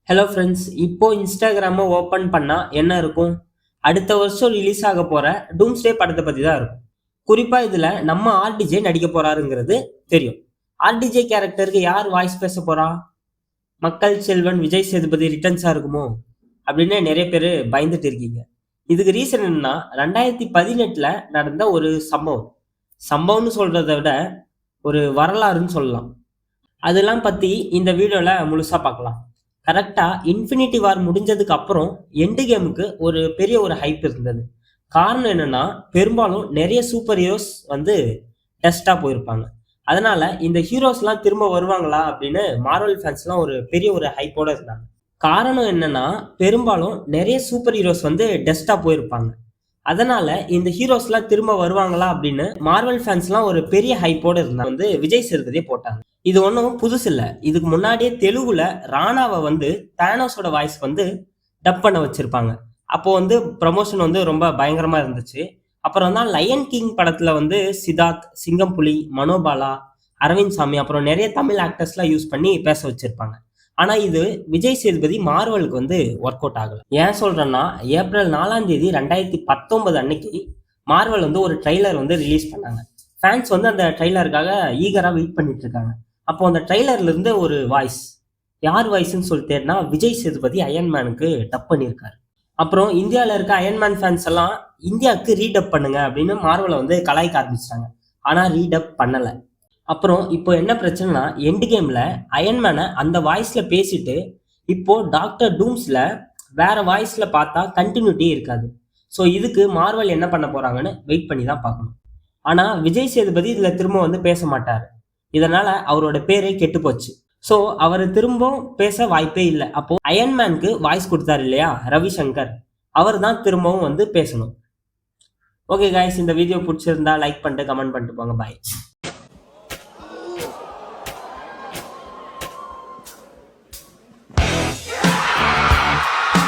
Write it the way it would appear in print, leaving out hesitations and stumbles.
Hello friends, இப்போ இன்ஸ்டாகிராமை open பண்ணால் என்ன இருக்கும்? அடுத்த வருஷம் ரிலீஸ் ஆக போகிற டூம்ஸ்டே படத்தை பற்றி தான் இருக்கும். குறிப்பாக இதில் நம்ம ஆர்டிஜே நடிக்க போறாருங்கிறது தெரியும். ஆர்டிஜே கேரக்டருக்கு யார் வாய்ஸ் பேச போறா? மக்கள் செல்வன் விஜய் சேதுபதி ரிட்டர்ன்ஸாக இருக்குமோ அப்படின்னு நிறைய பேர் பயந்துட்டு இருக்கீங்க. இதுக்கு ரீசன் என்னன்னா, 2018 நடந்த ஒரு சம்பவம்னு சொல்றதை விட ஒரு வரலாறுன்னு சொல்லலாம். அதெல்லாம் பற்றி இந்த வீடியோவில் முழுசாக பார்க்கலாம். கரெக்டா இன்ஃபினிட்டி வார் முடிஞ்சதுக்கு அப்புறம் எண்டு கேமுக்கு ஒரு பெரிய ஒரு ஹைப் இருந்தது. காரணம் என்னன்னா, பெரும்பாலும் நிறைய சூப்பர் ஹீரோஸ் வந்து டெஸ்டா போயிருப்பாங்க. அதனால இந்த ஹீரோஸ்லாம் திரும்ப வருவாங்களா அப்படின்னு மார்வல் ஃபேன்ஸ்லாம் ஒரு பெரிய ஒரு ஹைப்போட இருந்தாங்க. காரணம் என்னன்னா, பெரும்பாலும் நிறைய சூப்பர் ஹீரோஸ் வந்து டெஸ்டா போயிருப்பாங்க. அதனால இந்த ஹீரோஸ்லாம் திரும்ப வருவாங்களா அப்படின்னு மார்வல் ஃபேன்ஸ்லாம் ஒரு பெரிய ஹைப்போட இருந்தாங்க. வந்து விஜய் சேதுபதியை போட்டாங்க. இது ஒன்றும் புதுசு இல்லை. இதுக்கு முன்னாடியே தெலுங்குல ராணாவை வந்து தானோஸோட வாய்ஸ் வந்து டப் பண்ண வச்சிருப்பாங்க. அப்போ வந்து ப்ரமோஷன் வந்து ரொம்ப பயங்கரமா இருந்துச்சு. அப்புறம் தான் லயன் கிங் படத்துல வந்து சித்தார்த், சிங்கம்புலி, மனோபாலா, அரவிந்த் சாமி அப்புறம் நிறைய தமிழ் ஆக்டர்ஸ்லாம் யூஸ் பண்ணி பேச வச்சிருப்பாங்க. ஆனா இது விஜய் சேதுபதி மார்வலுக்கு வந்து ஒர்க் அவுட் ஆகல. ஏன் சொல்றேன்னா, ஏப்ரல் 4 2019 அன்னைக்கு மார்வல் வந்து ஒரு ட்ரெய்லர் வந்து ரிலீஸ் பண்ணாங்க. ஃபேன்ஸ் வந்து அந்த ட்ரெய்லருக்காக ஈகரா வெயிட் பண்ணிட்டு இருக்காங்க. அப்போ அந்த ட்ரெய்லர்ல இருந்து ஒரு வாய்ஸ், யார் வாய்ஸ்ன்னு சொல்லி தேடினா விஜய் சேதுபதி அயன்மேனுக்கு டப் பண்ணியிருக்காரு. அப்புறம் இந்தியாவில் இருக்க அயன்மேன் ஃபேன்ஸ் எல்லாம் இந்தியாவுக்கு ரீடப் பண்ணுங்க அப்படின்னு மார்வலை வந்து கலாய்க்க ஆரம்பிச்சிட்டாங்க. ஆனா ரீடப் பண்ணல. அப்புறம் இப்போ என்ன பிரச்சனைனா, எண்டு கேம்ல அயன்மேனை அந்த வாய்ஸ்ல பேசிட்டு இப்போ டாக்டர் டூம்ஸ்ல வேற வாய்ஸ்ல பார்த்தா கண்டினியூட்டி இருக்காது. ஸோ இதுக்கு மார்வல் என்ன பண்ண போறாங்கன்னு வெயிட் பண்ணி தான் பார்க்கணும். ஆனா விஜய் சேதுபதி இதுல திரும்ப வந்து பேச மாட்டாரு. இதனால அவரோட பேரே கெட்டு போச்சு. ஸோ அவர் திரும்பவும் பேச வாய்ப்பே இல்லை. அப்போ அயன்மேனுக்கு வாய்ஸ் கொடுத்தாரு இல்லையா ரவிசங்கர், அவர் தான் திரும்பவும் வந்து பேசணும். ஓகே கைஸ், இந்த வீடியோ பிடிச்சிருந்தா லைக் பண்ணிட்டு கமெண்ட் பண்ணிட்டு போங்க. பாய்.